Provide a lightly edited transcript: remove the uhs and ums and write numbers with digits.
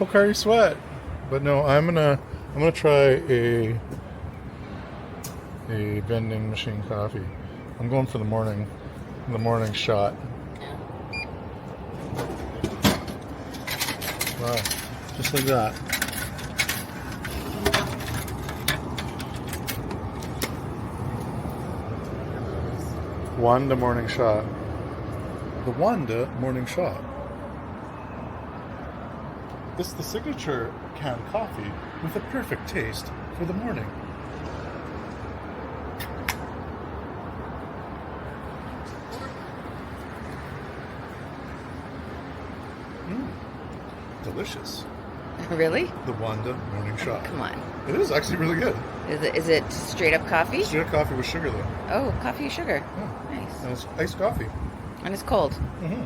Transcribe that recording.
Pocari Sweat. But no, I'm gonna try a vending machine coffee. I'm going for the morning shot. Wow, just like that. Wanda Morning Shot. The Wanda Morning Shot. This is the signature canned coffee with a perfect taste for the morning. Delicious. Really? The Wanda Morning Shot. Come on. It is actually really good. Is it straight up coffee? Straight up coffee with sugar though. Oh, coffee with sugar. Yeah. Nice. And it's iced coffee. And it's cold. Mm-hmm.